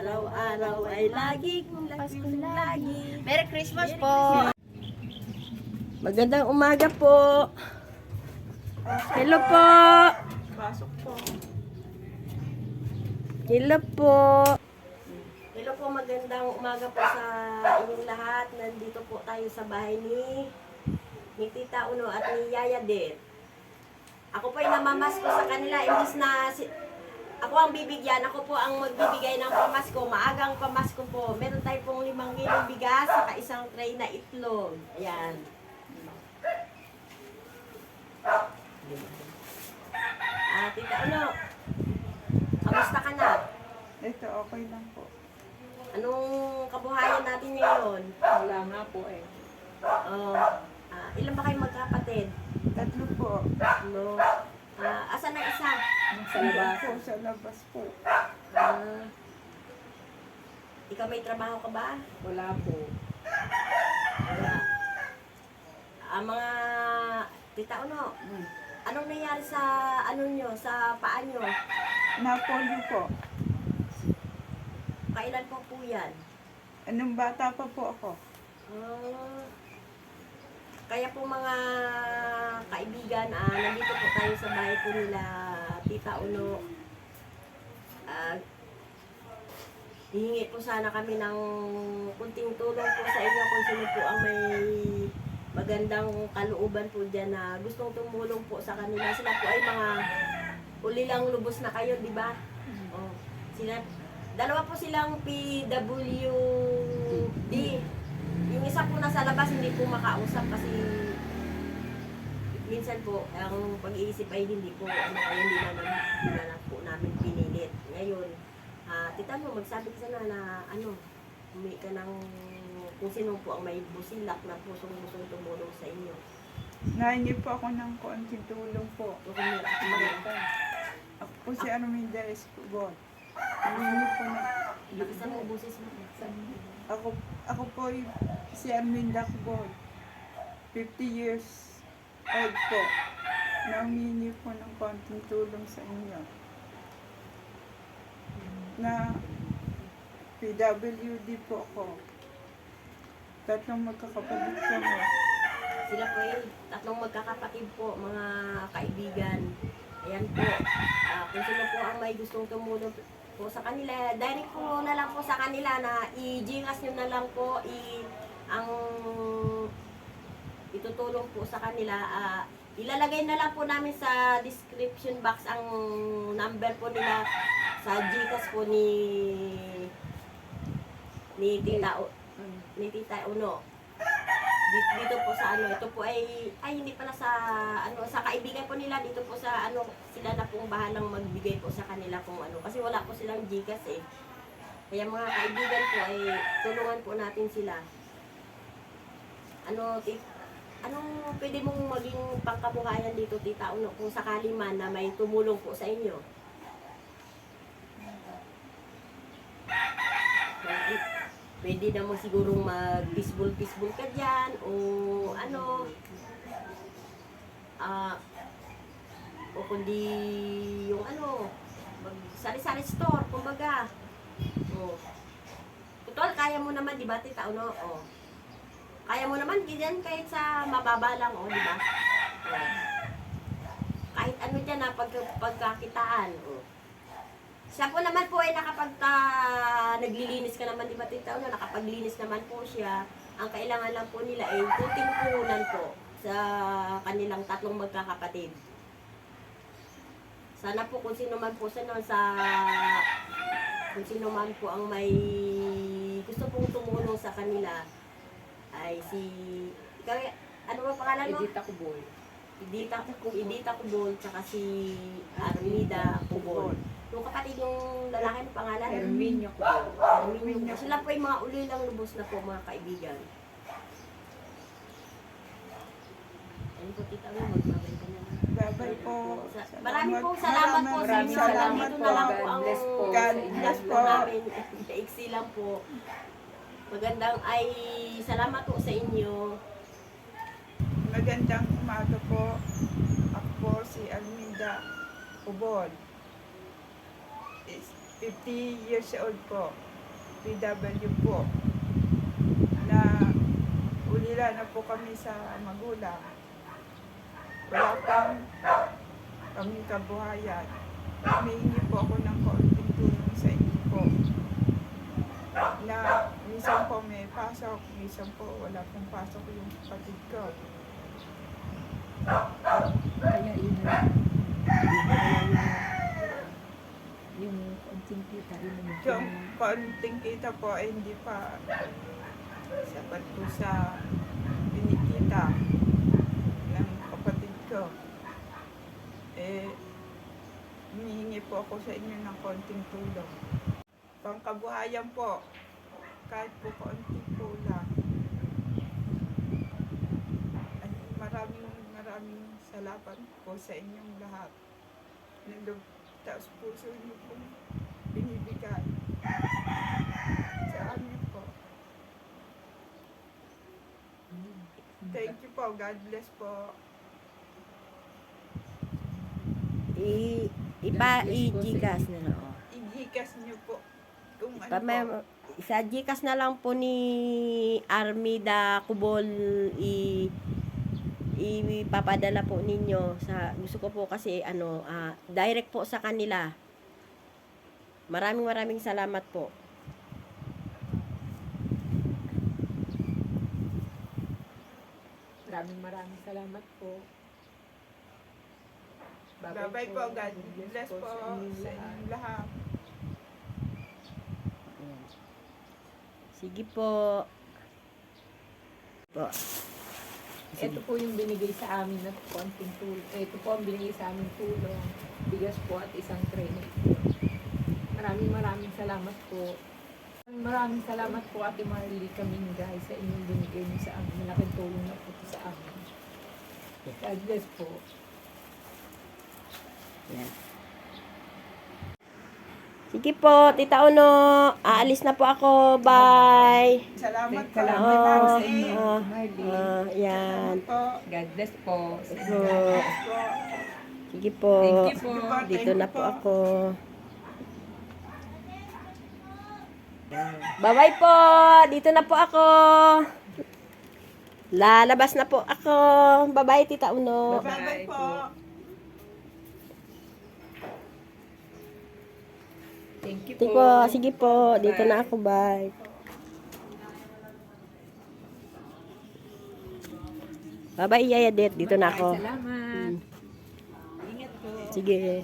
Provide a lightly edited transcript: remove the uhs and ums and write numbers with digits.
araw-araw ay laging lagi. Merry Christmas po! Magandang umaga po. Hello po. Pasok po. Hello po. Hello po, magandang umaga po sa inyong lahat. Nandito po tayo sa bahay ni Tita Uno at ni Yaya din. Ako po ay namamasko sa kanila. Imbis na ako ang bibigyan, ako po ang magbibigay ng pamasko. Maagang pamasko po. Meron tayo pong 5 kilong bigas saka isang tray na itlog. Ayan. Tita Uno, kamusta ka na? Ito, okay lang po. Anong kabuhayan natin ngayon? Wala nga po eh. Ilan ba kayo magkapatid? 3 po. No. Asan ang isa? Sa labas po. Sa labas po. Ikaw may trabaho ka ba? Wala po. Wala. Mga Tita Uno, anong nangyari sa sa paa nyo? Napolyo po. Kailan po po yan? Anong bata pa po ako? Kaya po mga kaibigan, nandito po tayo sa bahay po nila Tita Uno. Hihingi po sana kami ng kunting tulong po sa inyo kung sino po ang may magandang kalooban po dyan na gustong tumulong po sa kanila. Sila po ay mga uli lang lubos na kayo, di ba? Dalawa po silang PWD. Yung isa po nasa labas, hindi po makausap kasi minsan po, ang pag-iisip ay hindi po, hindi na po namin pinilit. Ngayon, Tita mo, magsabi ka sana na, humingi ka ng kung sino po ang may busilak na pusong-pusong tumulong sa inyo. Nahingi po ako ng konting tulong po. Ako po si Arminda Escobar. Nahingi po na... Nakasama mo busis mo. Ako po si Arminda Escobar. 50 years old po. Nahingi po ng konting tulong sa inyo. Na PWD po ako. 3 magkakapatid kami. Sila po ay 3 magkakapatid po, mga kaibigan. Ayan po. Kung sino po ang may gustong tumulong po sa kanila, direct po na lang po sa kanila na i-gingas nyo na lang po ang itutulong po sa kanila. Ilalagay na lang po namin sa description box ang number po nila sa Gcash po ni Tita Uno. Dito po sa ito po ay hindi pala sa sa kaibigan po nila, dito po sa sila na pong bahalang magbigay po sa kanila kung kasi wala po silang Gcash eh. Kaya mga kaibigan po ay tulungan po natin sila. Anong pwede mong maging pangkabuhayan dito, Tita Uno, kung sakali man na may tumulong po sa inyo? Pwede naman sigurong mag-pisbol ka dyan o o kundi yung mag-sari-sari store, kumbaga. Total, kaya mo naman, di ba, Tita Uno? Kaya mo naman, ganyan kahit sa mababa lang, di ba? Kahit dyan na pagkakitaan, Siya po naman po ay naglilinis ka naman, di ba, Tita Uno? Nakapaglinis naman po siya. Ang kailangan lang po nila ay kunting puhunan po sa kanilang 3 magkakapatid. Sana po kung sino man po kung sino man po ang may gusto pong tumulong sa kanila ay ano ba pangalan mo? Edita Kubol. Edita Kubol, tsaka si Armida Kubol. Yung kapatid yung lalaki ng pangalan? Herminio Kubol. Herminio. Sila po yung mga uli lang lubos na po, mga kaibigan. Ayun po, Tita Uno, magbabay ka na. Babay po. Maraming pong salamat po sa inyo. Salamat Dito po. na lang po ang God bless po. namin. Daigsi lang po. Magandang salamat po sa inyo. Magandang umaga po. Ako po si Arminda Ubod. 50 years old po. PW po na ulila na po kami sa magulang. Wala pang kaming kabuhayan. Humihingi po ako ng kaunting tulong sa inyo po. Na minsan po may pasok, minsan po wala pong pasok yung kapatid ko. Kaya yun na yung konting kita, yun naman. Yung kaunting kita po ay hindi pa sapat po sa binikita ng kapatid ko. Humihingi po ako sa inyo ng konting tulong. Pangkabuhayan po, kahit po kaunti po lang. At maraming salamat po sa inyong lahat. Taos puso niyo pong binibigay sa amin po. Thank you po. God bless po. I-Gcash na lang. Oh. I-Gcash niyo po. Kung ano po. Sa Gcash na lang po ni Armida Cubol ipapadala po ninyo sa gusto ko po kasi direct po sa kanila. Maraming salamat po. Maraming salamat po. Bye-bye po. God bless po sa inyong lahat. Ayan. Sige po. Ito po yung binigay sa amin na konting tulong. Ito po ang binigay sa amin tulong. Bigas po at isang tray. Maraming salamat po. Maraming salamat po Ate Marley Kaminga sa inyong binigay niyo sa amin. Malaking tulong na po sa amin. God bless po. Ayan. Sige po, Tita Uno. Aalis na po ako. Bye. Salamat po. Salamat po sa inyo, Oh, Marley. Yan. Po. God bless po. Po. Sige po. Thank you po. Dito na po ako. Bye-bye po. Dito na po ako. Lalabas na po ako. Bye-bye, Tita Uno. Bye-bye po. Thank you Sige po. po. Sige po. Dito na ako. Bye. Bye-bye, Yaya Det. Dito na ako. Salamat. Ingat po. Sige.